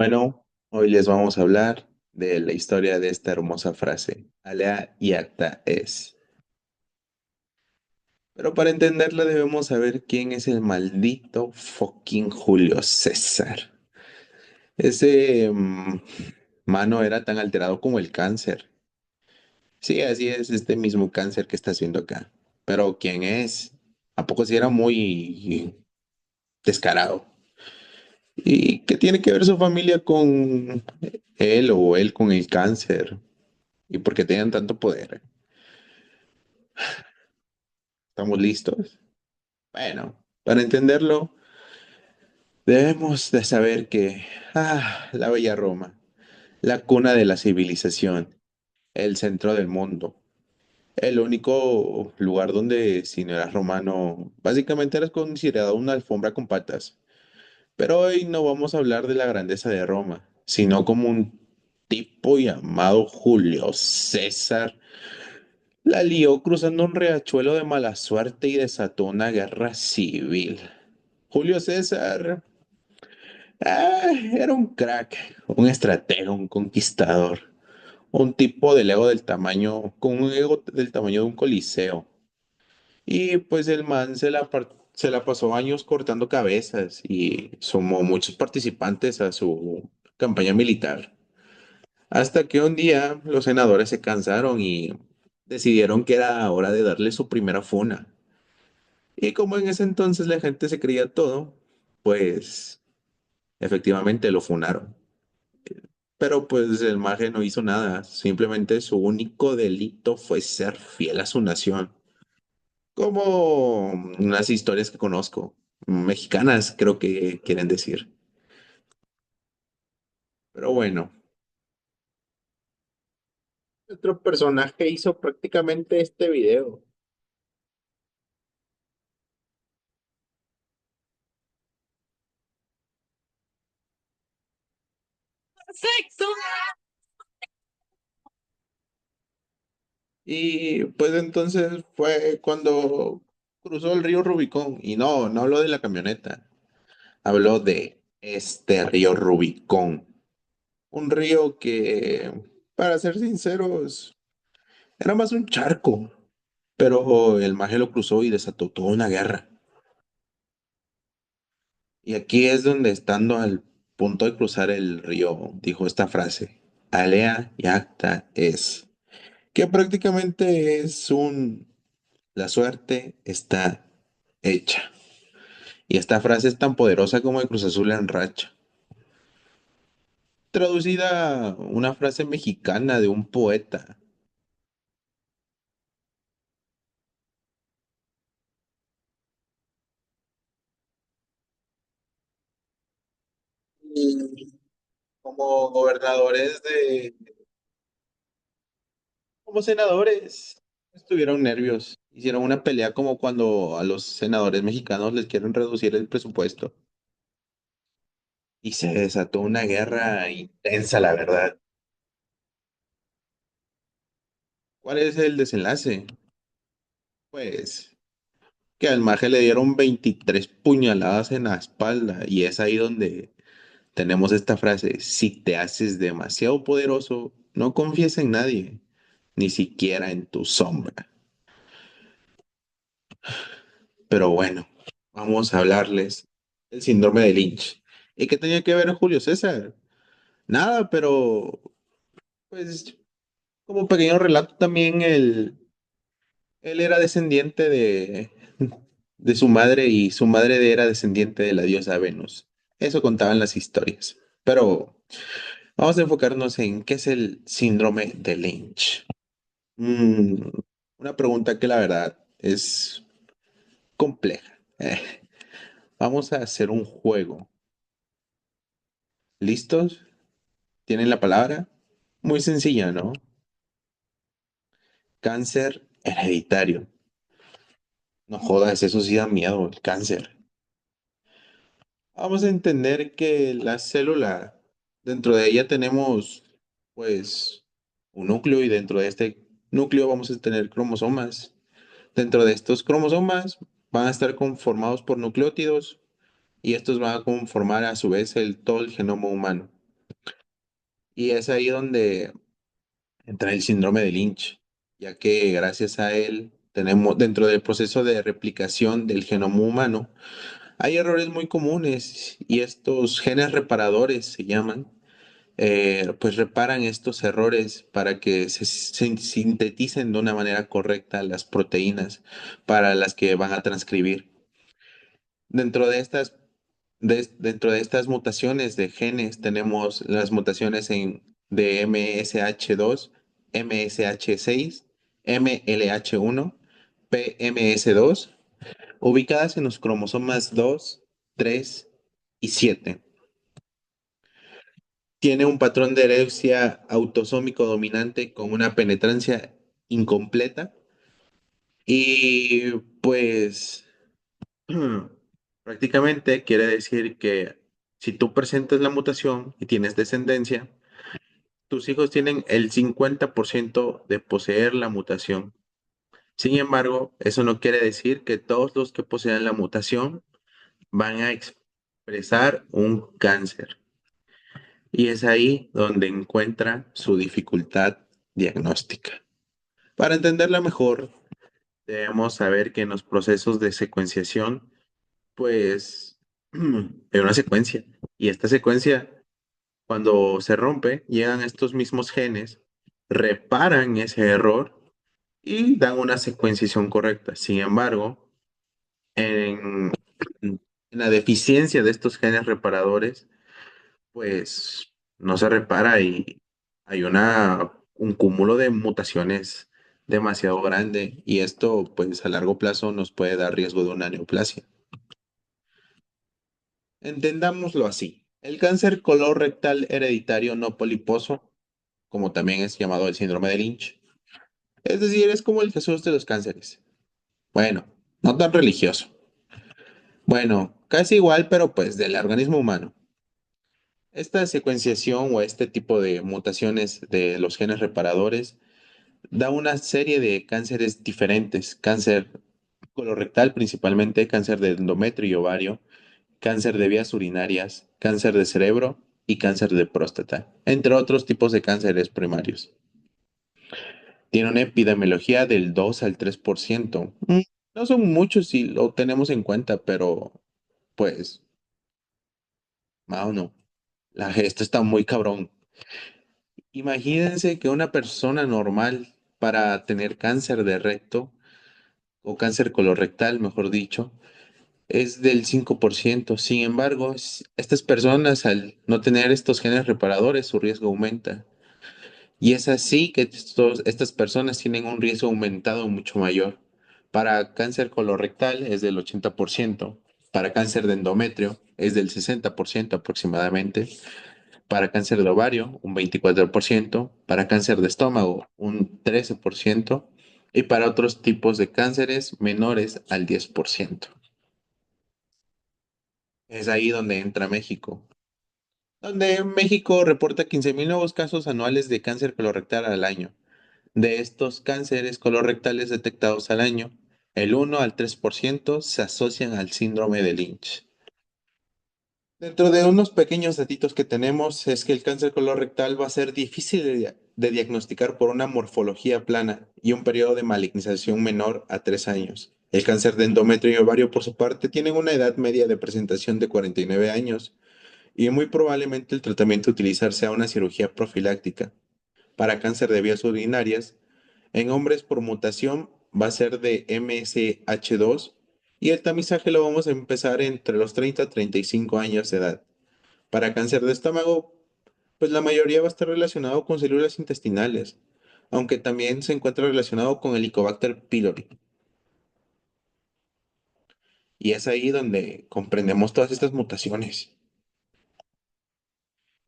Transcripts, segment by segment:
Bueno, hoy les vamos a hablar de la historia de esta hermosa frase. Alea y acta es. Pero para entenderla debemos saber quién es el maldito fucking Julio César. Ese mano era tan alterado como el cáncer. Sí, así es, este mismo cáncer que estás viendo acá. Pero ¿quién es? ¿A poco sí era muy descarado? ¿Y qué tiene que ver su familia con él o él con el cáncer? ¿Y por qué tenían tanto poder? ¿Estamos listos? Bueno, para entenderlo, debemos de saber que, la bella Roma, la cuna de la civilización, el centro del mundo, el único lugar donde si no eras romano, básicamente eras considerado una alfombra con patas. Pero hoy no vamos a hablar de la grandeza de Roma, sino como un tipo llamado Julio César la lió cruzando un riachuelo de mala suerte y desató una guerra civil. Julio César era un crack, un estratega, un conquistador, un tipo del ego del tamaño, con un ego del tamaño de un coliseo. Y pues el man se la pasó años cortando cabezas y sumó muchos participantes a su campaña militar. Hasta que un día los senadores se cansaron y decidieron que era hora de darle su primera funa. Y como en ese entonces la gente se creía todo, pues efectivamente lo funaron. Pero pues el maje no hizo nada, simplemente su único delito fue ser fiel a su nación. Como unas historias que conozco, mexicanas creo que quieren decir. Pero bueno, otro personaje hizo prácticamente este video. Perfecto. Y pues entonces fue cuando cruzó el río Rubicón. Y no, no habló de la camioneta, habló de este río Rubicón. Un río que, para ser sinceros, era más un charco. Pero el maje lo cruzó y desató toda una guerra. Y aquí es donde, estando al punto de cruzar el río, dijo esta frase: Alea Yacta es. Que prácticamente es un: la suerte está hecha. Y esta frase es tan poderosa como el Cruz Azul en racha. Traducida una frase mexicana de un poeta. Y como gobernadores como senadores, estuvieron nervios. Hicieron una pelea como cuando a los senadores mexicanos les quieren reducir el presupuesto. Y se desató una guerra intensa, la verdad. ¿Cuál es el desenlace? Pues que al maje le dieron 23 puñaladas en la espalda y es ahí donde tenemos esta frase: si te haces demasiado poderoso, no confíes en nadie, ni siquiera en tu sombra. Pero bueno, vamos a hablarles del síndrome de Lynch. ¿Y qué tenía que ver Julio César? Nada, pero pues como pequeño relato también él era descendiente de su madre y su madre era descendiente de la diosa Venus. Eso contaban las historias. Pero vamos a enfocarnos en qué es el síndrome de Lynch. Mm, una pregunta que la verdad es compleja. Vamos a hacer un juego. ¿Listos? ¿Tienen la palabra? Muy sencilla, ¿no? Cáncer hereditario. No jodas, eso sí da miedo, el cáncer. Vamos a entender que la célula, dentro de ella tenemos, pues, un núcleo y dentro de este núcleo vamos a tener cromosomas. Dentro de estos cromosomas van a estar conformados por nucleótidos y estos van a conformar a su vez todo el genoma humano. Y es ahí donde entra el síndrome de Lynch, ya que gracias a él tenemos dentro del proceso de replicación del genoma humano, hay errores muy comunes y estos genes reparadores se llaman, pues reparan estos errores para que se sinteticen de una manera correcta las proteínas para las que van a transcribir. Dentro de dentro de estas mutaciones de genes tenemos las mutaciones de MSH2, MSH6, MLH1, PMS2, ubicadas en los cromosomas 2, 3 y 7. Tiene un patrón de herencia autosómico dominante con una penetrancia incompleta y pues prácticamente quiere decir que si tú presentas la mutación y tienes descendencia, tus hijos tienen el 50% de poseer la mutación. Sin embargo, eso no quiere decir que todos los que posean la mutación van a expresar un cáncer. Y es ahí donde encuentra su dificultad diagnóstica. Para entenderla mejor, debemos saber que en los procesos de secuenciación, pues hay una secuencia. Y esta secuencia, cuando se rompe, llegan estos mismos genes, reparan ese error y dan una secuenciación correcta. Sin embargo, en, en la deficiencia de estos genes reparadores, pues no se repara y hay un cúmulo de mutaciones demasiado grande y esto pues a largo plazo nos puede dar riesgo de una neoplasia. Entendámoslo así. El cáncer colorectal hereditario no poliposo, como también es llamado el síndrome de Lynch, es decir, es como el Jesús de los cánceres. Bueno, no tan religioso. Bueno, casi igual, pero pues del organismo humano. Esta secuenciación o este tipo de mutaciones de los genes reparadores da una serie de cánceres diferentes, cáncer colorectal principalmente, cáncer de endometrio y ovario, cáncer de vías urinarias, cáncer de cerebro y cáncer de próstata, entre otros tipos de cánceres primarios. Tiene una epidemiología del 2 al 3%. No son muchos si lo tenemos en cuenta, pero pues, no, esto está muy cabrón. Imagínense que una persona normal para tener cáncer de recto o cáncer colorectal, mejor dicho, es del 5%. Sin embargo, estas personas al no tener estos genes reparadores, su riesgo aumenta. Y es así que estas personas tienen un riesgo aumentado mucho mayor. Para cáncer colorectal es del 80%, para cáncer de endometrio es del 60% aproximadamente, para cáncer de ovario un 24%, para cáncer de estómago un 13% y para otros tipos de cánceres menores al 10%. Es ahí donde entra México, donde México reporta 15.000 nuevos casos anuales de cáncer colorectal al año. De estos cánceres colorectales detectados al año, el 1 al 3% se asocian al síndrome de Lynch. Dentro de unos pequeños datitos que tenemos es que el cáncer colorectal va a ser difícil de diagnosticar por una morfología plana y un periodo de malignización menor a 3 años. El cáncer de endometrio y ovario, por su parte, tienen una edad media de presentación de 49 años y muy probablemente el tratamiento a utilizar sea una cirugía profiláctica. Para cáncer de vías urinarias, en hombres por mutación va a ser de MSH2 y el tamizaje lo vamos a empezar entre los 30 a 35 años de edad. Para cáncer de estómago, pues la mayoría va a estar relacionado con células intestinales, aunque también se encuentra relacionado con el Helicobacter pylori. Y es ahí donde comprendemos todas estas mutaciones.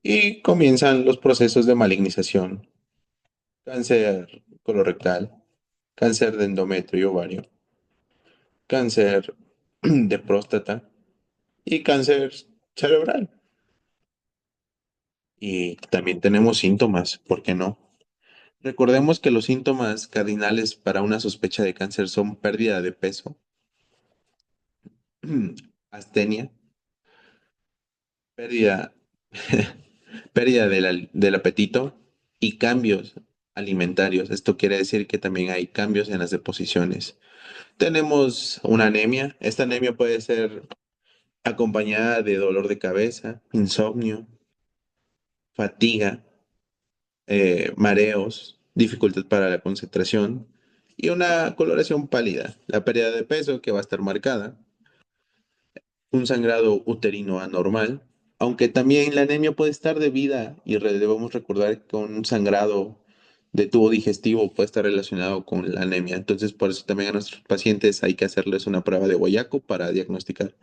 Y comienzan los procesos de malignización. Cáncer colorectal, cáncer de endometrio y ovario, cáncer de próstata y cáncer cerebral. Y también tenemos síntomas, ¿por qué no? Recordemos que los síntomas cardinales para una sospecha de cáncer son pérdida de peso, astenia, pérdida, pérdida del apetito y cambios alimentarios. Esto quiere decir que también hay cambios en las deposiciones. Tenemos una anemia. Esta anemia puede ser acompañada de dolor de cabeza, insomnio, fatiga, mareos, dificultad para la concentración y una coloración pálida. La pérdida de peso que va a estar marcada, un sangrado uterino anormal, aunque también la anemia puede estar debida y debemos recordar que un sangrado de tubo digestivo puede estar relacionado con la anemia. Entonces, por eso también a nuestros pacientes hay que hacerles una prueba de guayaco para diagnosticar.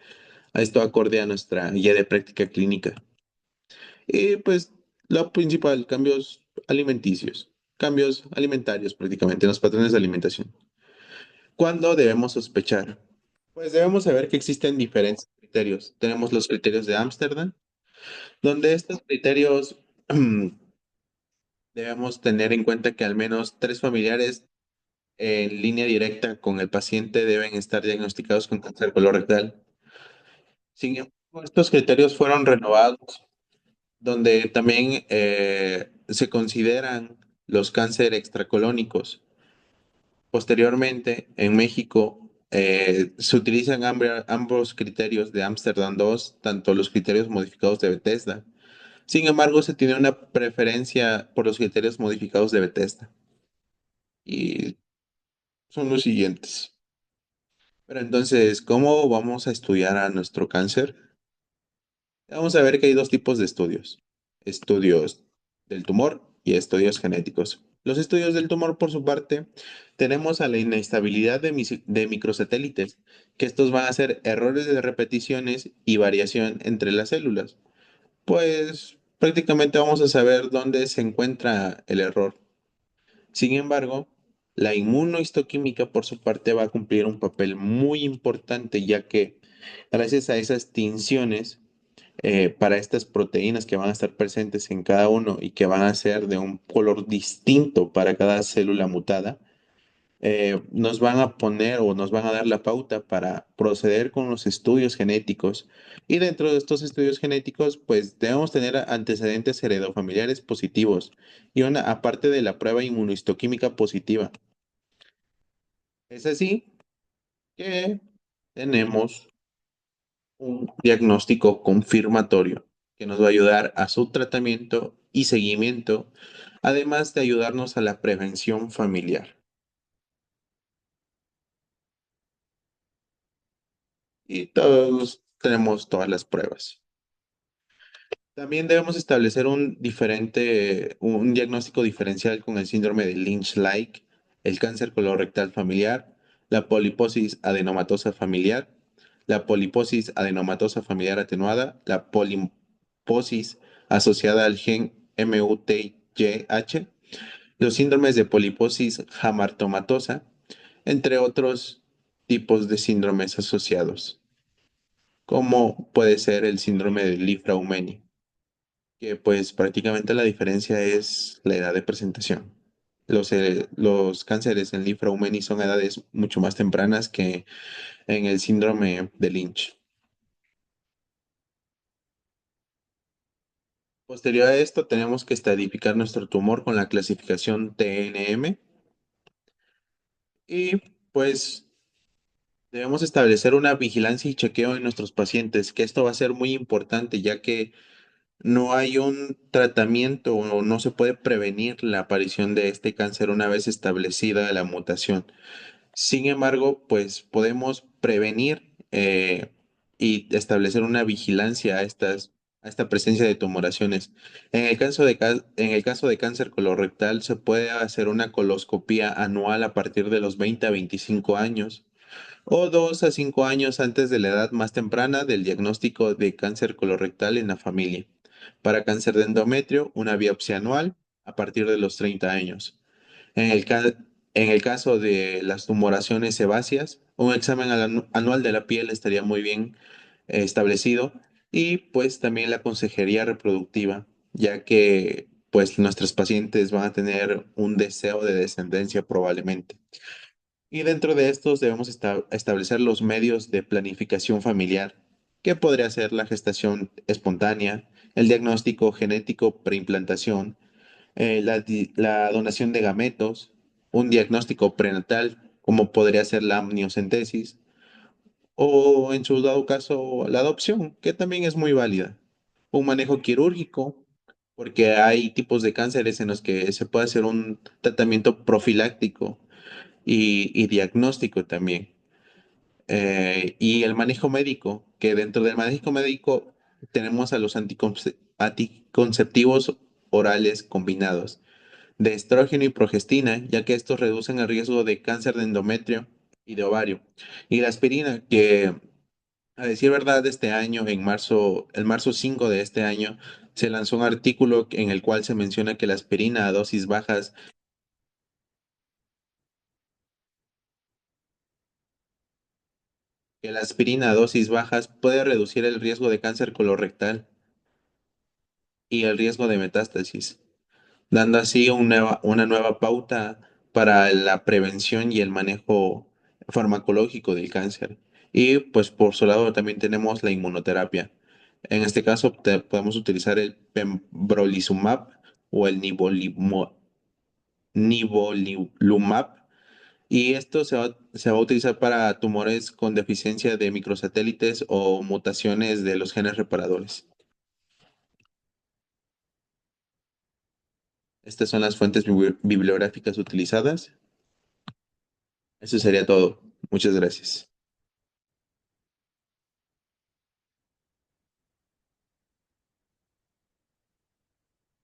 A esto acorde a nuestra guía de práctica clínica. Y pues lo principal, cambios alimentarios prácticamente en los patrones de alimentación. ¿Cuándo debemos sospechar? Pues debemos saber que existen diferentes criterios. Tenemos los criterios de Ámsterdam, donde estos criterios debemos tener en cuenta que al menos tres familiares en línea directa con el paciente deben estar diagnosticados con cáncer colorectal. Sin embargo, estos criterios fueron renovados, donde también se consideran los cánceres extracolónicos. Posteriormente, en México, se utilizan ambos criterios de Ámsterdam 2, tanto los criterios modificados de Bethesda. Sin embargo, se tiene una preferencia por los criterios modificados de Bethesda. Y son los siguientes. Pero entonces, ¿cómo vamos a estudiar a nuestro cáncer? Vamos a ver que hay dos tipos de estudios. Estudios del tumor y estudios genéticos. Los estudios del tumor, por su parte, tenemos a la inestabilidad de microsatélites, que estos van a ser errores de repeticiones y variación entre las células. Pues prácticamente vamos a saber dónde se encuentra el error. Sin embargo, la inmunohistoquímica, por su parte, va a cumplir un papel muy importante, ya que gracias a esas tinciones, para estas proteínas que van a estar presentes en cada uno y que van a ser de un color distinto para cada célula mutada, nos van a poner o nos van a dar la pauta para proceder con los estudios genéticos. Y dentro de estos estudios genéticos, pues debemos tener antecedentes heredofamiliares positivos y una aparte de la prueba inmunohistoquímica positiva. Es así que tenemos un diagnóstico confirmatorio que nos va a ayudar a su tratamiento y seguimiento, además de ayudarnos a la prevención familiar. Y todos tenemos todas las pruebas. También debemos establecer un diagnóstico diferencial con el síndrome de Lynch-like, el cáncer colorectal familiar, la poliposis adenomatosa familiar, la poliposis adenomatosa familiar atenuada, la poliposis asociada al gen MUTYH, los síndromes de poliposis hamartomatosa, entre otros tipos de síndromes asociados, como puede ser el síndrome de Li-Fraumeni, que pues prácticamente la diferencia es la edad de presentación. Los cánceres en Li-Fraumeni son edades mucho más tempranas que en el síndrome de Lynch. Posterior a esto, tenemos que estadificar nuestro tumor con la clasificación TNM y pues debemos establecer una vigilancia y chequeo en nuestros pacientes, que esto va a ser muy importante ya que no hay un tratamiento o no se puede prevenir la aparición de este cáncer una vez establecida la mutación. Sin embargo, pues podemos prevenir y establecer una vigilancia a esta presencia de tumoraciones. En el caso de cáncer colorectal, se puede hacer una coloscopía anual a partir de los 20 a 25 años o 2 a 5 años antes de la edad más temprana del diagnóstico de cáncer colorectal en la familia. Para cáncer de endometrio, una biopsia anual a partir de los 30 años. En el, ca- en el caso de las tumoraciones sebáceas, un examen anual de la piel estaría muy bien establecido y pues también la consejería reproductiva, ya que pues nuestros pacientes van a tener un deseo de descendencia probablemente. Y dentro de estos debemos establecer los medios de planificación familiar. que podría ser la gestación espontánea, el diagnóstico genético preimplantación, la donación de gametos, un diagnóstico prenatal, como podría ser la amniocentesis, o en su dado caso la adopción, que también es muy válida. Un manejo quirúrgico, porque hay tipos de cánceres en los que se puede hacer un tratamiento profiláctico y diagnóstico también. Y el manejo médico, que dentro del manejo médico tenemos a los anticonceptivos orales combinados de estrógeno y progestina, ya que estos reducen el riesgo de cáncer de endometrio y de ovario. Y la aspirina, que a decir verdad, este año, el marzo 5 de este año, se lanzó un artículo en el cual se menciona que la aspirina a dosis bajas puede reducir el riesgo de cáncer colorectal y el riesgo de metástasis, dando así una nueva pauta para la prevención y el manejo farmacológico del cáncer. Y pues por su lado también tenemos la inmunoterapia. En este caso podemos utilizar el pembrolizumab o el nivolumab. Y esto se va a utilizar para tumores con deficiencia de microsatélites o mutaciones de los genes reparadores. Estas son las fuentes bibliográficas utilizadas. Eso sería todo. Muchas gracias.